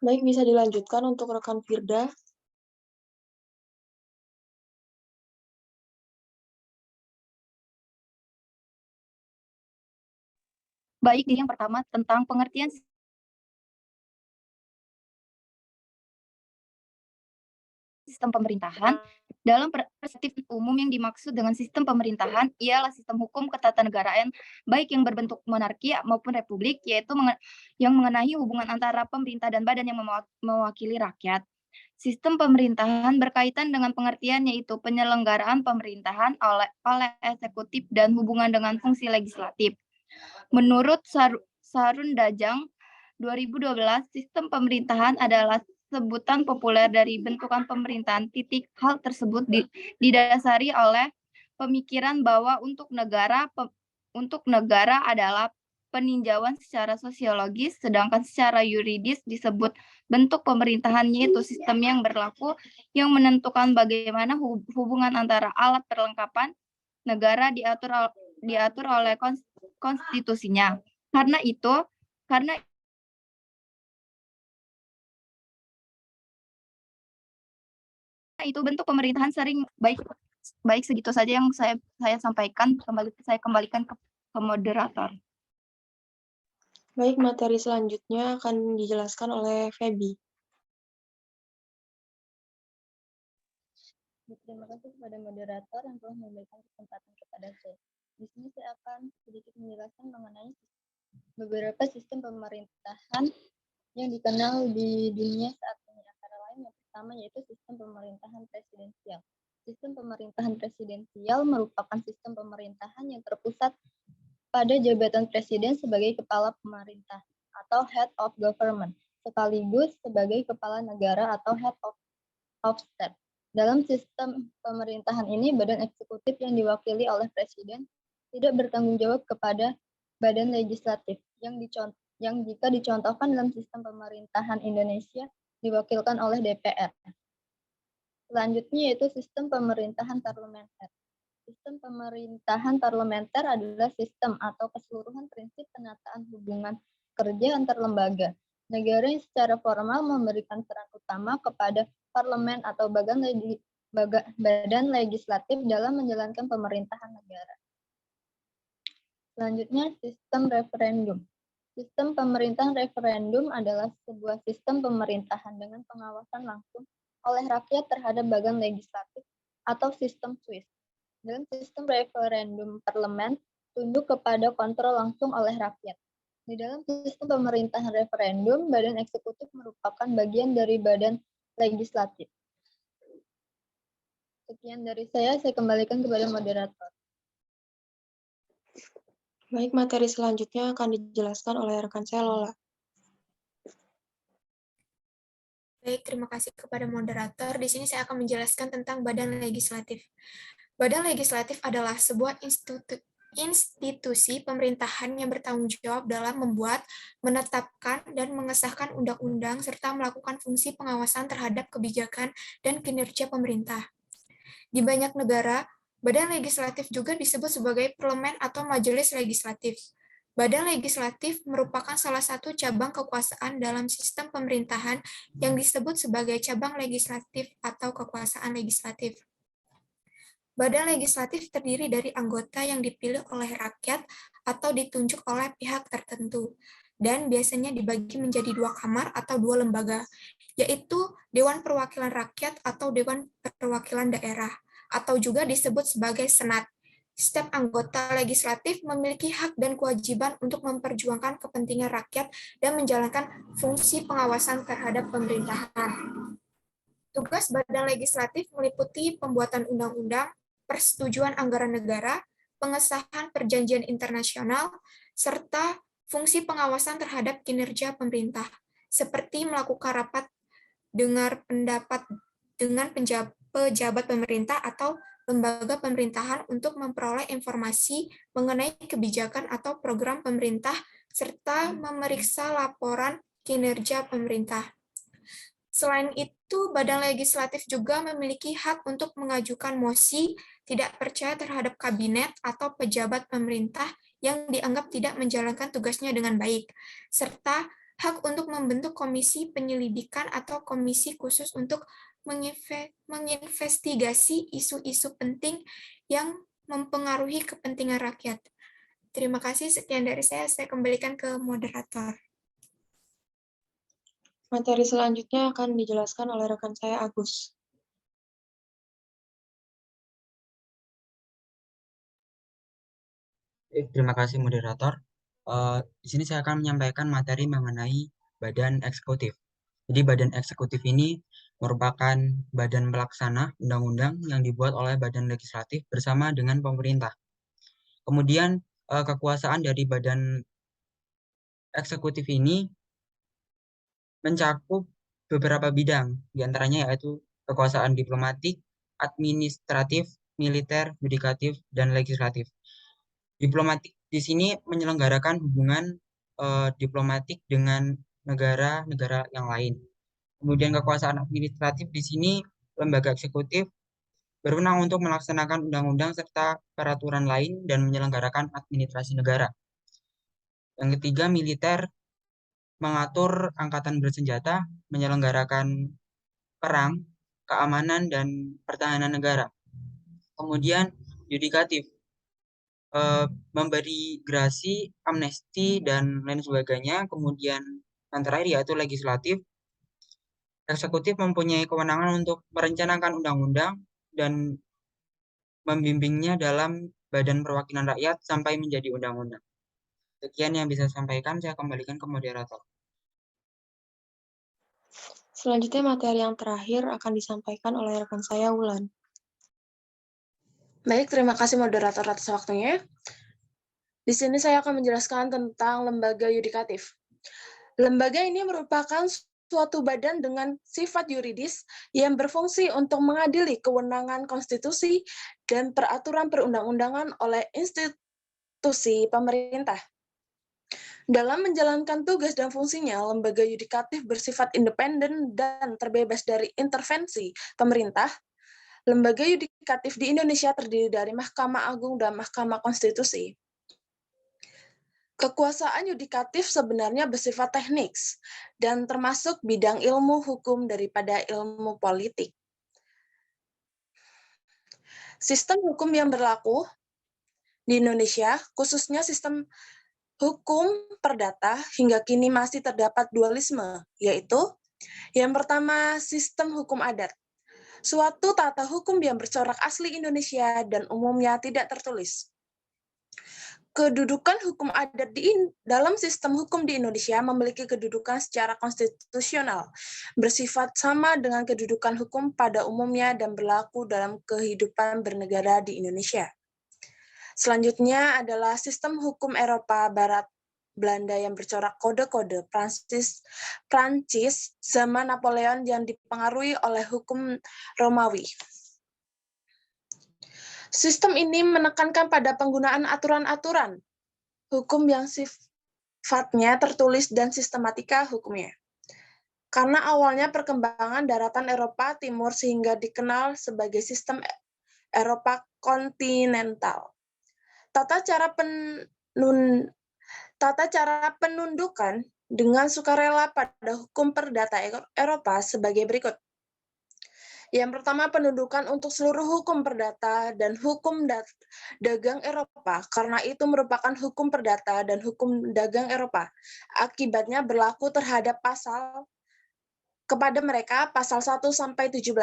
Baik, bisa dilanjutkan untuk rekan Firda. Baik, yang pertama tentang pengertian sistem pemerintahan. Dalam perspektif umum yang dimaksud dengan sistem pemerintahan ialah sistem hukum ketatanegaraan baik yang berbentuk monarki maupun republik, yaitu yang mengenai hubungan antara pemerintah dan badan yang mewakili rakyat. Sistem pemerintahan berkaitan dengan pengertian yaitu penyelenggaraan pemerintahan oleh eksekutif dan hubungan dengan fungsi legislatif. Menurut Sarun Dajang 2012, sistem pemerintahan adalah sebutan populer dari bentukan pemerintahan. Hal tersebut didasari oleh pemikiran bahwa untuk negara adalah peninjauan secara sosiologis, sedangkan secara yuridis disebut bentuk pemerintahan yaitu sistem yang berlaku yang menentukan bagaimana hubungan antara alat perlengkapan negara diatur oleh konstitusinya. Karena itu bentuk pemerintahan sering baik segitu saja yang saya sampaikan. Saya kembalikan ke moderator. Baik, materi selanjutnya akan dijelaskan oleh Feby. Terima kasih kepada moderator yang telah memberikan kesempatan kepada saya. Di sini saya akan sedikit menjelaskan mengenai beberapa sistem pemerintahan yang dikenal di dunia saat ini. Antara lain yang pertama yaitu sistem pemerintahan presidensial. Sistem pemerintahan presidensial merupakan sistem pemerintahan yang terpusat pada jabatan presiden sebagai kepala pemerintah atau head of government, sekaligus sebagai kepala negara atau head of state. Dalam sistem pemerintahan ini, badan eksekutif yang diwakili oleh presiden tidak bertanggung jawab kepada badan legislatif yang jika dicontohkan dalam sistem pemerintahan Indonesia diwakilkan oleh DPR. Selanjutnya yaitu sistem pemerintahan parlementer. Sistem pemerintahan parlementer adalah sistem atau keseluruhan prinsip penataan hubungan kerja antar lembaga. Negara yang secara formal memberikan peran utama kepada parlemen atau badan legislatif dalam menjalankan pemerintahan negara. Selanjutnya, sistem referendum. Sistem pemerintahan referendum adalah sebuah sistem pemerintahan dengan pengawasan langsung oleh rakyat terhadap badan legislatif atau sistem Swiss. Dalam sistem referendum parlemen, tunduk kepada kontrol langsung oleh rakyat. Di dalam sistem pemerintahan referendum, badan eksekutif merupakan bagian dari badan legislatif. Sekian dari saya kembalikan kepada moderator. Baik, materi selanjutnya akan dijelaskan oleh rekan saya, Lola. Baik, terima kasih kepada moderator. Di sini saya akan menjelaskan tentang Badan Legislatif. Badan Legislatif adalah sebuah institusi pemerintahan yang bertanggung jawab dalam membuat, menetapkan, dan mengesahkan undang-undang serta melakukan fungsi pengawasan terhadap kebijakan dan kinerja pemerintah. Di banyak negara, Badan Legislatif juga disebut sebagai parlemen atau majelis legislatif. Badan Legislatif merupakan salah satu cabang kekuasaan dalam sistem pemerintahan yang disebut sebagai cabang legislatif atau kekuasaan legislatif. Badan Legislatif terdiri dari anggota yang dipilih oleh rakyat atau ditunjuk oleh pihak tertentu, dan biasanya dibagi menjadi 2 kamar atau 2 lembaga, yaitu Dewan Perwakilan Rakyat atau Dewan Perwakilan Daerah, atau juga disebut sebagai Senat. Setiap anggota legislatif memiliki hak dan kewajiban untuk memperjuangkan kepentingan rakyat dan menjalankan fungsi pengawasan terhadap pemerintahan. Tugas Badan Legislatif meliputi pembuatan undang-undang, persetujuan anggaran negara, pengesahan perjanjian internasional, serta fungsi pengawasan terhadap kinerja pemerintah, seperti melakukan rapat dengar pendapat dengan pejabat pemerintah atau lembaga pemerintahan untuk memperoleh informasi mengenai kebijakan atau program pemerintah, serta memeriksa laporan kinerja pemerintah. Selain itu, Badan Legislatif juga memiliki hak untuk mengajukan mosi tidak percaya terhadap kabinet atau pejabat pemerintah yang dianggap tidak menjalankan tugasnya dengan baik, serta hak untuk membentuk komisi penyelidikan atau komisi khusus untuk menginvestigasi isu-isu penting yang mempengaruhi kepentingan rakyat. Terima kasih, sekian dari saya kembalikan ke moderator. Materi selanjutnya akan dijelaskan oleh rekan saya, Agus. Terima kasih moderator. Di sini saya akan menyampaikan materi mengenai badan eksekutif. Jadi badan eksekutif ini merupakan badan pelaksana undang-undang yang dibuat oleh badan legislatif bersama dengan pemerintah. Kemudian kekuasaan dari badan eksekutif ini mencakup beberapa bidang, diantaranya yaitu kekuasaan diplomatik, administratif, militer, yudikatif, dan legislatif. Diplomatik di sini menyelenggarakan hubungan diplomatik dengan negara-negara yang lain. Kemudian kekuasaan administratif di sini lembaga eksekutif berwenang untuk melaksanakan undang-undang serta peraturan lain dan menyelenggarakan administrasi negara. Yang ketiga, militer mengatur angkatan bersenjata, menyelenggarakan perang, keamanan, dan pertahanan negara. Kemudian yudikatif memberi gerasi, amnesti, dan lain sebagainya. Kemudian yang terakhir yaitu legislatif. Eksekutif mempunyai kewenangan untuk merencanakan undang-undang dan membimbingnya dalam badan perwakilan rakyat sampai menjadi undang-undang. Sekian yang bisa saya sampaikan, saya kembalikan ke moderator. Selanjutnya materi yang terakhir akan disampaikan oleh rekan saya, Wulan. Baik, terima kasih moderator atas waktunya. Di sini saya akan menjelaskan tentang lembaga yudikatif. Lembaga ini merupakan suatu badan dengan sifat yuridis yang berfungsi untuk mengadili kewenangan konstitusi dan peraturan perundang-undangan oleh institusi pemerintah. Dalam menjalankan tugas dan fungsinya, lembaga yudikatif bersifat independen dan terbebas dari intervensi pemerintah. Lembaga yudikatif di Indonesia terdiri dari Mahkamah Agung dan Mahkamah Konstitusi. Kekuasaan yudikatif sebenarnya bersifat teknis dan termasuk bidang ilmu hukum daripada ilmu politik. Sistem hukum yang berlaku di Indonesia, khususnya sistem hukum perdata, hingga kini masih terdapat dualisme, yaitu yang pertama, sistem hukum adat. Suatu tata hukum yang bercorak asli Indonesia dan umumnya tidak tertulis. Kedudukan hukum adat dalam sistem hukum di Indonesia memiliki kedudukan secara konstitusional, bersifat sama dengan kedudukan hukum pada umumnya dan berlaku dalam kehidupan bernegara di Indonesia. Selanjutnya adalah sistem hukum Eropa Barat Belanda yang bercorak kode-kode Prancis zaman Napoleon yang dipengaruhi oleh hukum Romawi. Sistem ini menekankan pada penggunaan aturan-aturan hukum yang sifatnya tertulis dan sistematika hukumnya. Karena awalnya perkembangan daratan Eropa Timur sehingga dikenal sebagai sistem Eropa kontinental. Tata cara penundukan dengan sukarela pada hukum perdata Eropa sebagai berikut. Yang pertama, penundukan untuk seluruh hukum perdata dan hukum dagang Eropa, karena itu merupakan hukum perdata dan hukum dagang Eropa. Akibatnya berlaku terhadap kepada mereka pasal 1 sampai 17.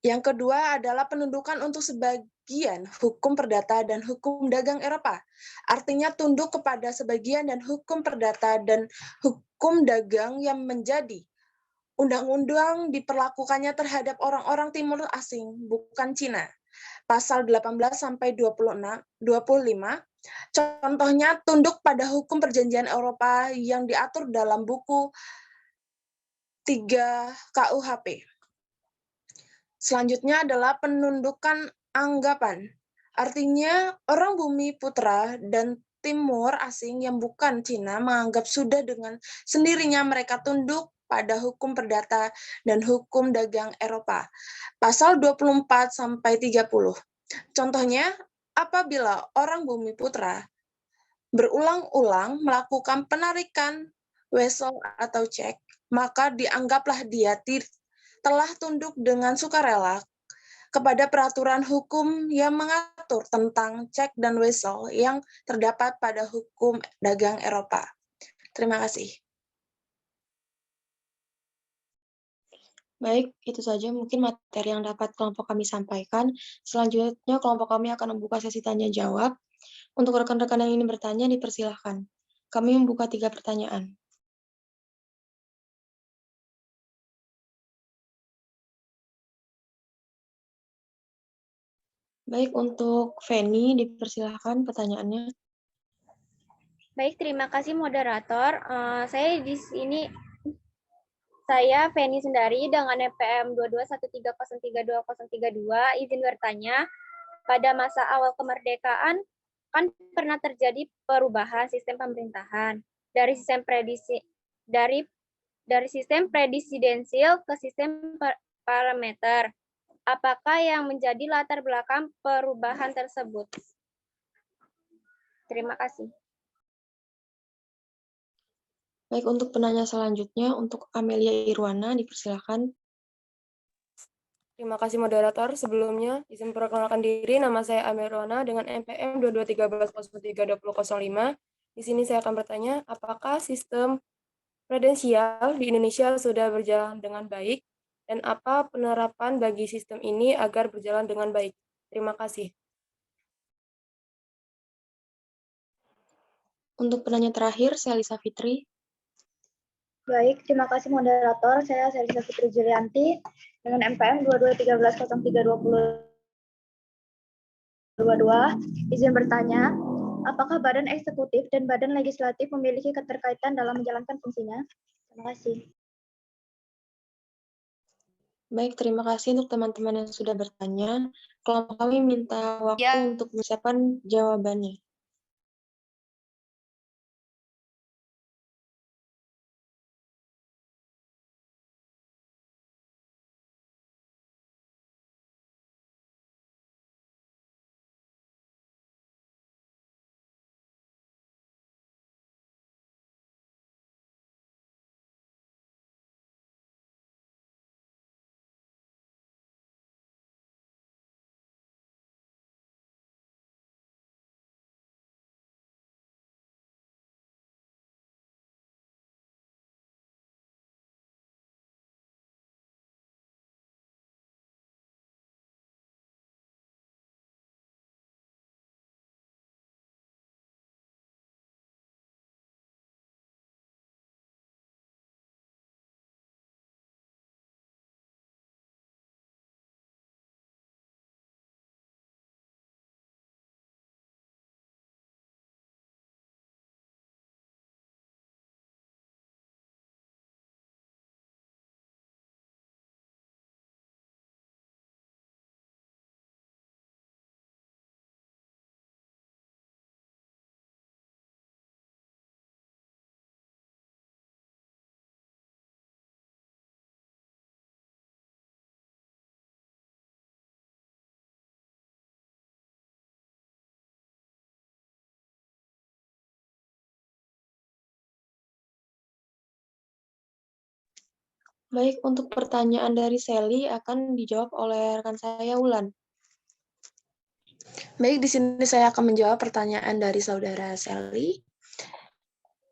Yang kedua adalah penundukan untuk sebagian hukum perdata dan hukum dagang Eropa. Artinya tunduk kepada sebagian dan hukum perdata dan hukum dagang yang menjadi undang-undang diperlakukannya terhadap orang-orang timur asing, bukan Cina. Pasal 18 sampai 25. Contohnya tunduk pada hukum perjanjian Eropa yang diatur dalam buku 3 KUHP. Selanjutnya adalah penundukan anggapan. Artinya orang bumi putra dan timur asing yang bukan Cina menganggap sudah dengan sendirinya mereka tunduk pada hukum perdata dan hukum dagang Eropa. Pasal 24 sampai 30. Contohnya, apabila orang bumi putra berulang-ulang melakukan penarikan wesel atau cek, maka dianggaplah dia telah tunduk dengan sukarela kepada peraturan hukum yang mengatur tentang cek dan wesel yang terdapat pada hukum dagang Eropa. Terima kasih. Baik, itu saja mungkin materi yang dapat kelompok kami sampaikan. Selanjutnya, kelompok kami akan membuka sesi tanya-jawab. Untuk rekan-rekan yang ingin bertanya, dipersilahkan. Kami membuka 3 pertanyaan. Baik, untuk Feni, dipersilahkan pertanyaannya. Baik, terima kasih moderator. Saya Feni Sundari dengan NPM 22130320032 izin bertanya, pada masa awal kemerdekaan kan pernah terjadi perubahan sistem pemerintahan dari sistem presidensial ke sistem parlementer. Apakah yang menjadi latar belakang perubahan tersebut? Terima kasih. Baik, untuk penanya selanjutnya, untuk Amelia Irwana, dipersilakan. Terima kasih moderator. Sebelumnya, izin perkenalkan diri, nama saya Amelia Irwana dengan NPM 2213032005. Di sini saya akan bertanya, apakah sistem prudensial di Indonesia sudah berjalan dengan baik, dan apa penerapan bagi sistem ini agar berjalan dengan baik? Terima kasih. Untuk penanya terakhir, Selisa Fitri. Baik, terima kasih moderator. Saya Selisa Fitri Julianti dengan MPM 2213032022. Izin bertanya, apakah Badan Eksekutif dan Badan Legislatif memiliki keterkaitan dalam menjalankan fungsinya? Terima kasih. Baik, terima kasih untuk teman-teman yang sudah bertanya. Kelompok kami minta waktu untuk menyiapkan jawabannya. Baik, untuk pertanyaan dari Sally akan dijawab oleh rekan saya, Wulan. Baik, di sini saya akan menjawab pertanyaan dari saudara Sally.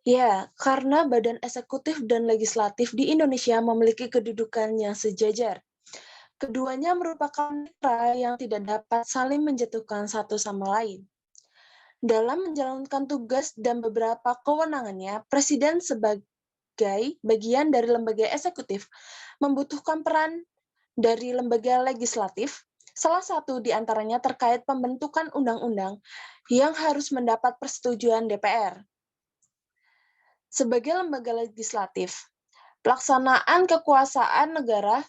Ya, karena badan eksekutif dan legislatif di Indonesia memiliki kedudukan yang sejajar. Keduanya merupakan mitra yang tidak dapat saling menjatuhkan satu sama lain. Dalam menjalankan tugas dan beberapa kewenangannya, Presiden sebagai bagian dari lembaga eksekutif membutuhkan peran dari lembaga legislatif. Salah satu di antaranya terkait pembentukan undang-undang yang harus mendapat persetujuan DPR. Sebagai lembaga legislatif, pelaksanaan kekuasaan negara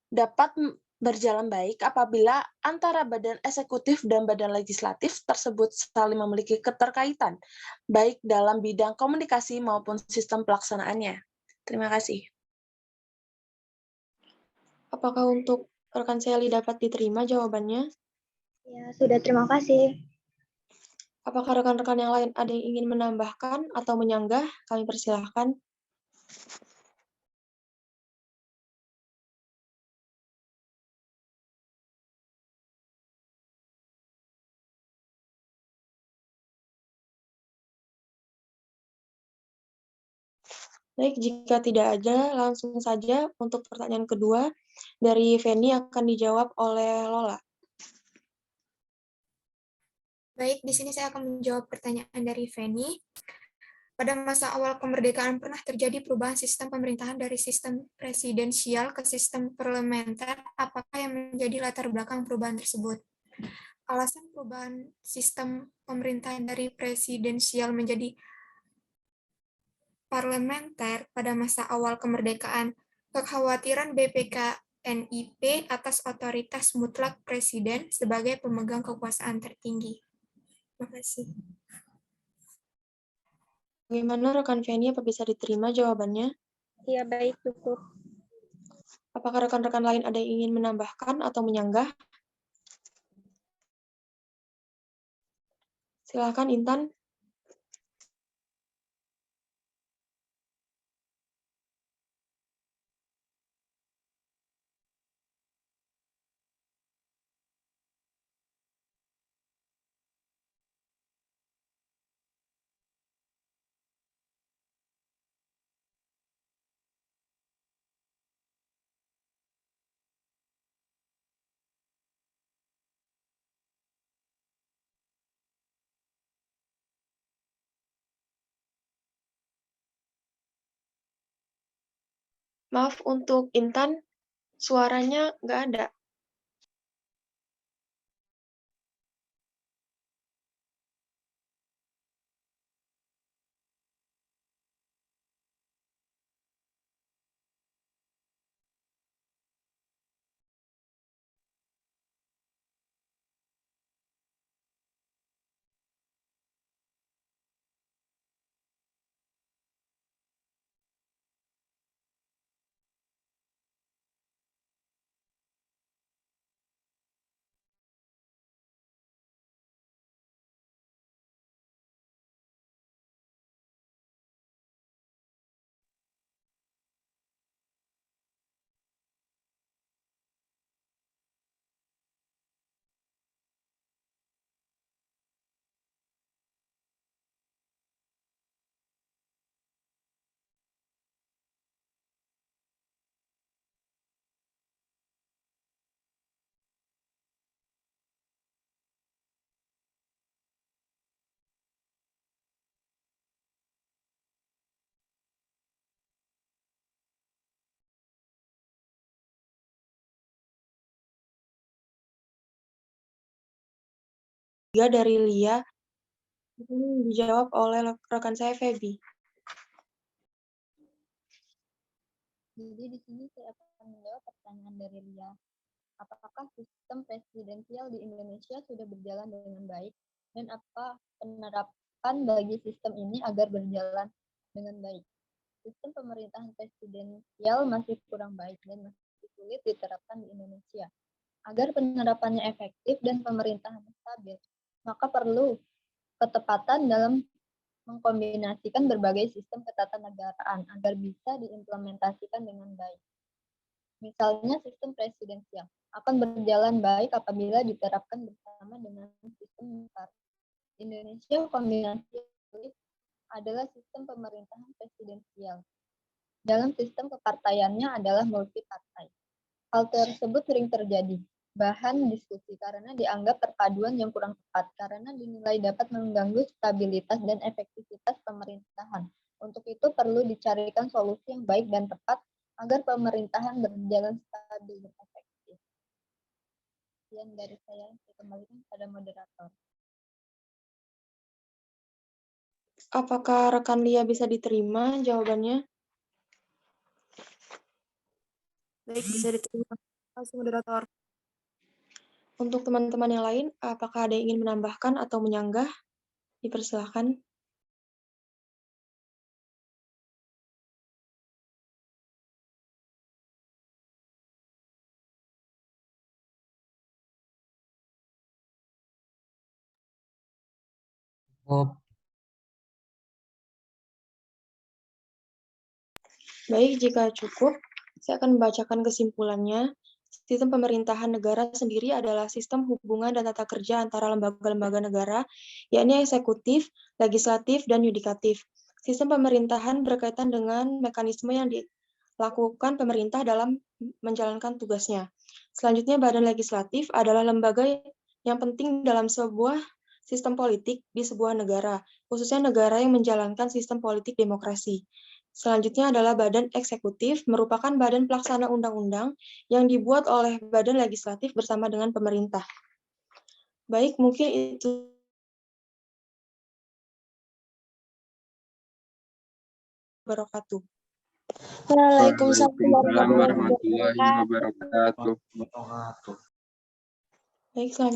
dapat berjalan baik apabila antara badan eksekutif dan badan legislatif tersebut saling memiliki keterkaitan, baik dalam bidang komunikasi maupun sistem pelaksanaannya. Terima kasih. Apakah untuk rekan Sally dapat diterima jawabannya? Ya, sudah, terima kasih. Apakah rekan-rekan yang lain ada yang ingin menambahkan atau menyanggah? Kami persilahkan. Baik, jika tidak ada, langsung saja untuk pertanyaan kedua dari Feni akan dijawab oleh Lola. Baik, di sini saya akan menjawab pertanyaan dari Feni. Pada masa awal kemerdekaan pernah terjadi perubahan sistem pemerintahan dari sistem presidensial ke sistem parlementer. Apakah yang menjadi latar belakang perubahan tersebut? Alasan perubahan sistem pemerintahan dari presidensial menjadi parlementer pada masa awal kemerdekaan, kekhawatiran BPKNIP atas otoritas mutlak presiden sebagai pemegang kekuasaan tertinggi. Terima kasih. Bagaimana rekan Feni, apa bisa diterima jawabannya? Iya, baik, cukup. Apakah rekan-rekan lain ada yang ingin menambahkan atau menyanggah? Silakan Intan. Maaf untuk Intan, suaranya nggak ada. Tiga dari Lia, dijawab oleh rekan saya Feby. Jadi di sini saya akan menjawab pertanyaan dari Lia. Apakah sistem presidensial di Indonesia sudah berjalan dengan baik dan apa penerapan bagi sistem ini agar berjalan dengan baik? Sistem pemerintahan presidensial masih kurang baik dan masih sulit diterapkan di Indonesia. Agar penerapannya efektif dan pemerintahan stabil, maka perlu ketepatan dalam mengkombinasikan berbagai sistem ketatanegaraan agar bisa diimplementasikan dengan baik. Misalnya sistem presidensial akan berjalan baik apabila diterapkan bersama dengan sistem partai. Indonesia kombinasi adalah sistem pemerintahan presidensial. Dalam sistem kepartaiannya adalah multipartai. Hal tersebut sering terjadi bahan diskusi karena dianggap perpaduan yang kurang tepat karena dinilai dapat mengganggu stabilitas dan efektivitas pemerintahan. Untuk itu perlu dicarikan solusi yang baik dan tepat agar pemerintahan berjalan stabil dan efektif. Sekian dari saya kembalikan pada moderator. Apakah rekan Lia bisa diterima jawabannya? Baik, bisa diterima. Terima kasih, moderator. Untuk teman-teman yang lain, apakah ada yang ingin menambahkan atau menyanggah? Dipersilahkan. Oh, Baik, jika cukup, saya akan membacakan kesimpulannya. Sistem pemerintahan negara sendiri adalah sistem hubungan dan tata kerja antara lembaga-lembaga negara, yakni eksekutif, legislatif, dan yudikatif. Sistem pemerintahan berkaitan dengan mekanisme yang dilakukan pemerintah dalam menjalankan tugasnya. Selanjutnya, badan legislatif adalah lembaga yang penting dalam sebuah sistem politik di sebuah negara, khususnya negara yang menjalankan sistem politik demokrasi. Selanjutnya adalah badan eksekutif, merupakan badan pelaksana undang-undang yang dibuat oleh badan legislatif bersama dengan pemerintah. Baik, mungkin itu. Wabarakatuh. Waalaikumsalam Waalaikumsalam warahmatullahi warahmatullahi wabarakatuh. wabarakatuh. Baik, selanjutnya.